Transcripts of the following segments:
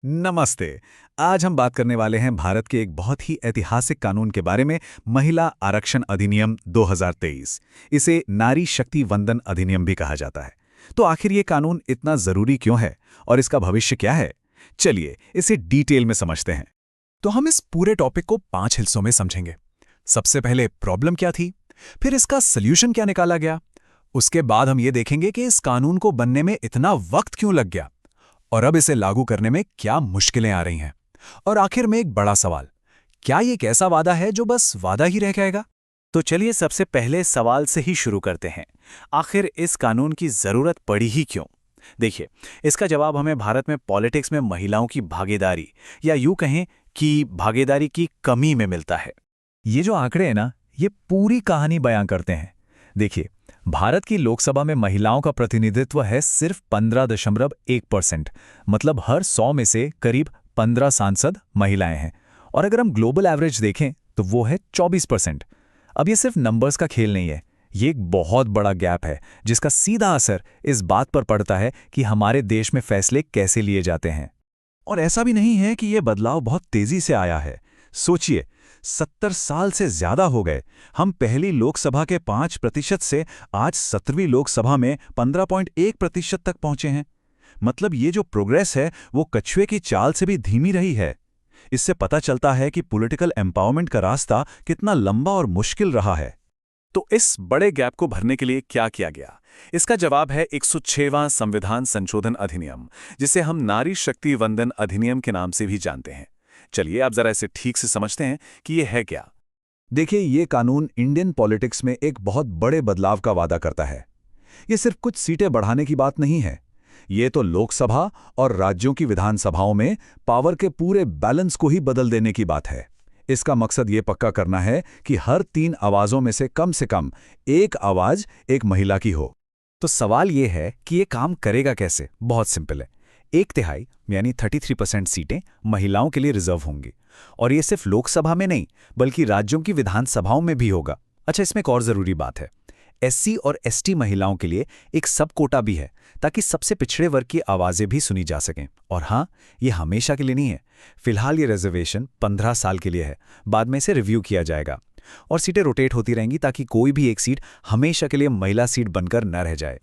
नमस्ते। आज हम बात करने वाले हैं भारत के एक बहुत ही ऐतिहासिक कानून के बारे में, महिला आरक्षण अधिनियम 2023। इसे नारी शक्ति वंदन अधिनियम भी कहा जाता है। तो आखिर ये कानून इतना जरूरी क्यों है और इसका भविष्य क्या है? चलिए इसे डिटेल में समझते हैं। तो हम इस पूरे टॉपिक को 5 हिस्सों में समझेंगे। सबसे पहले प्रॉब्लम क्या थी, फिर इसका सल्यूशन क्या निकाला गया, उसके बाद हम ये देखेंगे कि इस कानून को बनने में इतना वक्त क्यों लग गया और अब इसे लागू करने में क्या मुश्किलें आ रही हैं। और आखिर में एक बड़ा सवाल, क्या ये एक ऐसा वादा है जो बस वादा ही रह जाएगा? तो चलिए सबसे पहले सवाल से ही शुरू करते हैं। आखिर इस कानून की जरूरत पड़ी ही क्यों? देखिए, इसका जवाब हमें भारत में पॉलिटिक्स में महिलाओं की भागीदारी या यूं कहें कि भागीदारी की कमी में मिलता है। ये जो आंकड़े हैं ना, ये पूरी कहानी बयां करते हैं। देखिए, भारत की लोकसभा में महिलाओं का प्रतिनिधित्व है सिर्फ 15.1%, मतलब हर 100 में से करीब 15 सांसद महिलाएं हैं। और अगर हम ग्लोबल एवरेज देखें तो वो है 24%। अब ये सिर्फ नंबर्स का खेल नहीं है, ये एक बहुत बड़ा गैप है जिसका सीधा असर इस बात पर पड़ता है कि हमारे देश में फैसले कैसे लिए जाते हैं। और ऐसा भी नहीं है कि ये बदलाव बहुत तेजी से आया है। सोचिए, 70 साल से ज्यादा हो गए। हम पहली लोकसभा के 5% से आज 17वीं लोकसभा में 15.1% तक पहुंचे हैं। मतलब ये जो प्रोग्रेस है वो कछुए की चाल से भी धीमी रही है। इससे पता चलता है कि पॉलिटिकल एम्पावरमेंट का रास्ता कितना लंबा और मुश्किल रहा है। तो इस बड़े गैप को भरने के लिए क्या किया गया? इसका जवाब है 106वां संविधान संशोधन अधिनियम, जिसे हम नारी शक्ति वंदन अधिनियम के नाम से भी जानते हैं। चलिए आप जरा इसे ठीक से समझते हैं कि ये है क्या। देखिए, ये कानून इंडियन पॉलिटिक्स में एक बहुत बड़े बदलाव का वादा करता है। ये सिर्फ कुछ सीटें बढ़ाने की बात नहीं है, ये तो लोकसभा और राज्यों की विधानसभाओं में पावर के पूरे बैलेंस को ही बदल देने की बात है। इसका मकसद ये पक्का करना है कि हर 3 आवाज़ों में से कम 1 आवाज़ एक महिला की हो। तो सवाल ये है कि ये काम करेगा कैसे? बहुत सिंपल है। 1/3 यानी 33% सीटें महिलाओं के लिए रिजर्व होंगी, और ये सिर्फ लोकसभा में नहीं बल्कि राज्यों की विधानसभाओं में भी होगा। अच्छा, इसमें एक और जरूरी बात है, एससी और एसटी महिलाओं के लिए एक सब कोटा भी है, ताकि सबसे पिछड़े वर्ग की आवाजें भी सुनी जा सकें। और हाँ, ये हमेशा के लिए नहीं है। फिलहाल ये रिजर्वेशन 15 साल के लिए है, बाद में इसे रिव्यू किया जाएगा और सीटें रोटेट होती रहेंगी ताकि कोई भी एक सीट हमेशा के लिए महिला सीट बनकर न रह जाए।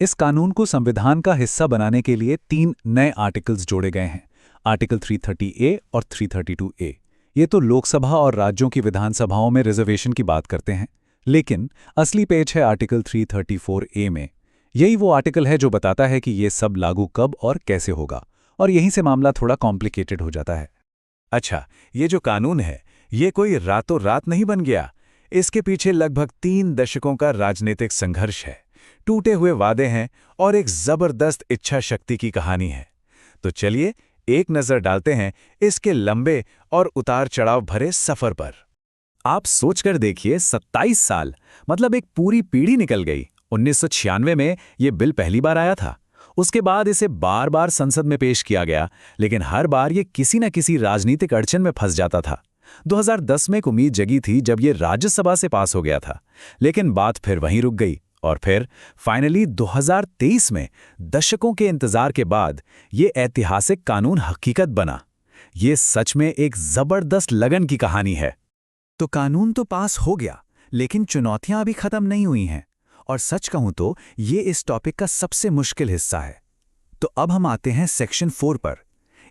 इस कानून को संविधान का हिस्सा बनाने के लिए 3 नए आर्टिकल्स जोड़े गए हैं, आर्टिकल 330A और 332A। ये तो लोकसभा और राज्यों की विधानसभाओं में रिजर्वेशन की बात करते हैं, लेकिन असली पेच है आर्टिकल 334A में। यही वो आर्टिकल है जो बताता है कि ये सब लागू कब और कैसे होगा, और यहीं से मामला थोड़ा कॉम्प्लिकेटेड हो जाता है। अच्छा, ये जो कानून है ये कोई रातों रात नहीं बन गया। इसके पीछे लगभग 3 दशकों का राजनीतिक संघर्ष है, टूटे हुए वादे हैं और एक जबरदस्त इच्छा शक्ति की कहानी है। तो चलिए एक नजर डालते हैं इसके लंबे और उतार चढ़ाव भरे सफर पर। आप सोचकर देखिए, 27 साल, मतलब एक पूरी पीढ़ी निकल गई। 1996 में ये बिल पहली बार आया था। उसके बाद इसे बार बार संसद में पेश किया गया, लेकिन हर बार ये किसी न किसी राजनीतिक अड़चन में फंस जाता था। 2010 में एक उम्मीद जगी थी जब ये राज्यसभा से पास हो गया था, लेकिन बात फिर वहीं रुक गई। और फिर फाइनली 2023 में दशकों के इंतजार के बाद ये ऐतिहासिक कानून हकीकत बना। ये सच में एक जबरदस्त लगन की कहानी है। तो कानून तो पास हो गया, लेकिन चुनौतियां अभी खत्म नहीं हुई हैं। और सच कहूं तो ये इस टॉपिक का सबसे मुश्किल हिस्सा है। तो अब हम आते हैं सेक्शन 4 पर।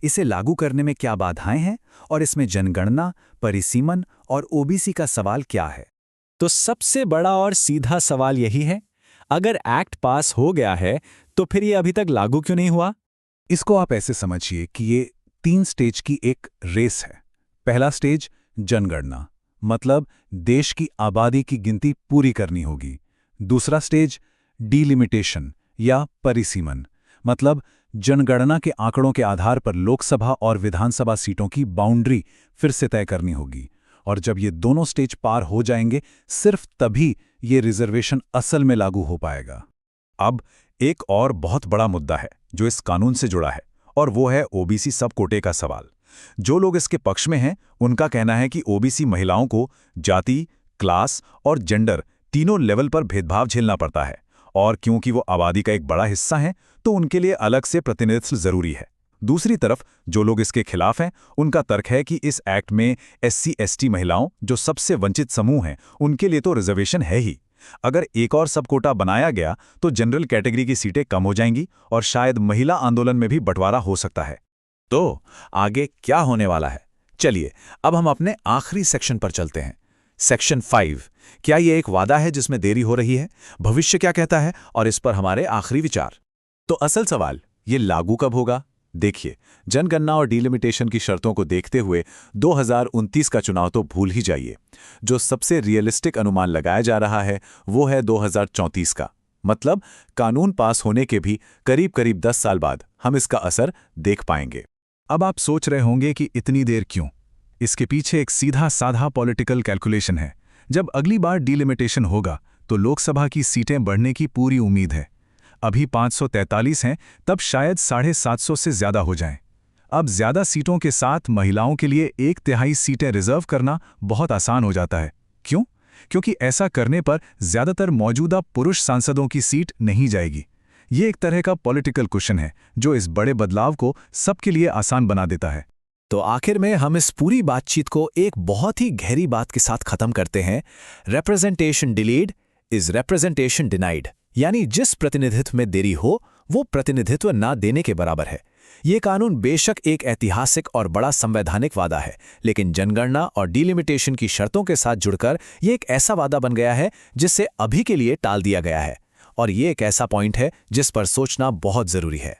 इसे लागू करने में क्या बाधाएं हैं और इसमें जनगणना, परिसीमन और ओबीसी का सवाल क्या है। तो सबसे बड़ा और सीधा सवाल यही है, अगर एक्ट पास हो गया है तो फिर ये अभी तक लागू क्यों नहीं हुआ? इसको आप ऐसे समझिए कि ये 3 स्टेज की एक रेस है। पहला स्टेज जनगणना, मतलब देश की आबादी की गिनती पूरी करनी होगी। दूसरा स्टेज डिलिमिटेशन या परिसीमन, मतलब जनगणना के आंकड़ों के आधार पर लोकसभा और विधानसभा सीटों की बाउंड्री फिर से तय करनी होगी। और जब ये दोनों स्टेज पार हो जाएंगे, सिर्फ तभी ये रिजर्वेशन असल में लागू हो पाएगा। अब एक और बहुत बड़ा मुद्दा है जो इस कानून से जुड़ा है, और वो है ओबीसी सब कोटे का सवाल। जो लोग इसके पक्ष में हैं, उनका कहना है कि ओबीसी महिलाओं को जाति, क्लास और जेंडर तीनों लेवल पर भेदभाव झेलना पड़ता है, और क्योंकि वो आबादी का एक बड़ा हिस्सा है तो उनके लिए अलग से प्रतिनिधित्व जरूरी है। दूसरी तरफ जो लोग इसके खिलाफ हैं, उनका तर्क है कि इस एक्ट में SC/ST महिलाओं, जो सबसे वंचित समूह हैं, उनके लिए तो रिजर्वेशन है ही। अगर एक और सब कोटा बनाया गया तो जनरल कैटेगरी की सीटें कम हो जाएंगी और शायद महिला आंदोलन में भी बंटवारा हो सकता है। तो आगे क्या होने वाला है? चलिए अब हम अपने आखिरी सेक्शन पर चलते हैं। सेक्शन 5। क्या ये एक वादा है जिसमें देरी हो रही है? भविष्य क्या कहता है और इस पर हमारे आखिरी विचार। तो असल सवाल, ये लागू कब होगा? देखिए, जनगणना और डिलिमिटेशन की शर्तों को देखते हुए 2029 का चुनाव तो भूल ही जाइए। जो सबसे रियलिस्टिक अनुमान लगाया जा रहा है वो है 2034 का। मतलब कानून पास होने के भी करीब करीब 10 साल बाद हम इसका असर देख पाएंगे। अब आप सोच रहे होंगे कि इतनी देर क्यों? इसके पीछे एक सीधा साधा पॉलिटिकल कैलकुलेशन है। जब अगली बार डिलिमिटेशन होगा तो लोकसभा की सीटें बढ़ने की पूरी उम्मीद है। अभी 543 हैं, तब शायद 750 से ज्यादा हो जाएं। अब ज्यादा सीटों के साथ महिलाओं के लिए 1/3 सीटें रिजर्व करना बहुत आसान हो जाता है। क्यों? क्योंकि ऐसा करने पर ज्यादातर मौजूदा पुरुष सांसदों की सीट नहीं जाएगी। ये एक तरह का पॉलिटिकल कुशन है जो इस बड़े बदलाव को सबके लिए आसान बना देता है। तो आखिर में हम इस पूरी बातचीत को एक बहुत ही गहरी बात के साथ खत्म करते हैं। Representation delayed is representation denied, यानी जिस प्रतिनिधित्व में देरी हो वो प्रतिनिधित्व ना देने के बराबर है। ये कानून बेशक एक ऐतिहासिक और बड़ा संवैधानिक वादा है, लेकिन जनगणना और डिलिमिटेशन की शर्तों के साथ जुड़कर ये एक ऐसा वादा बन गया है जिसे अभी के लिए टाल दिया गया है। और ये एक ऐसा पॉइंट है जिस पर सोचना बहुत जरूरी है।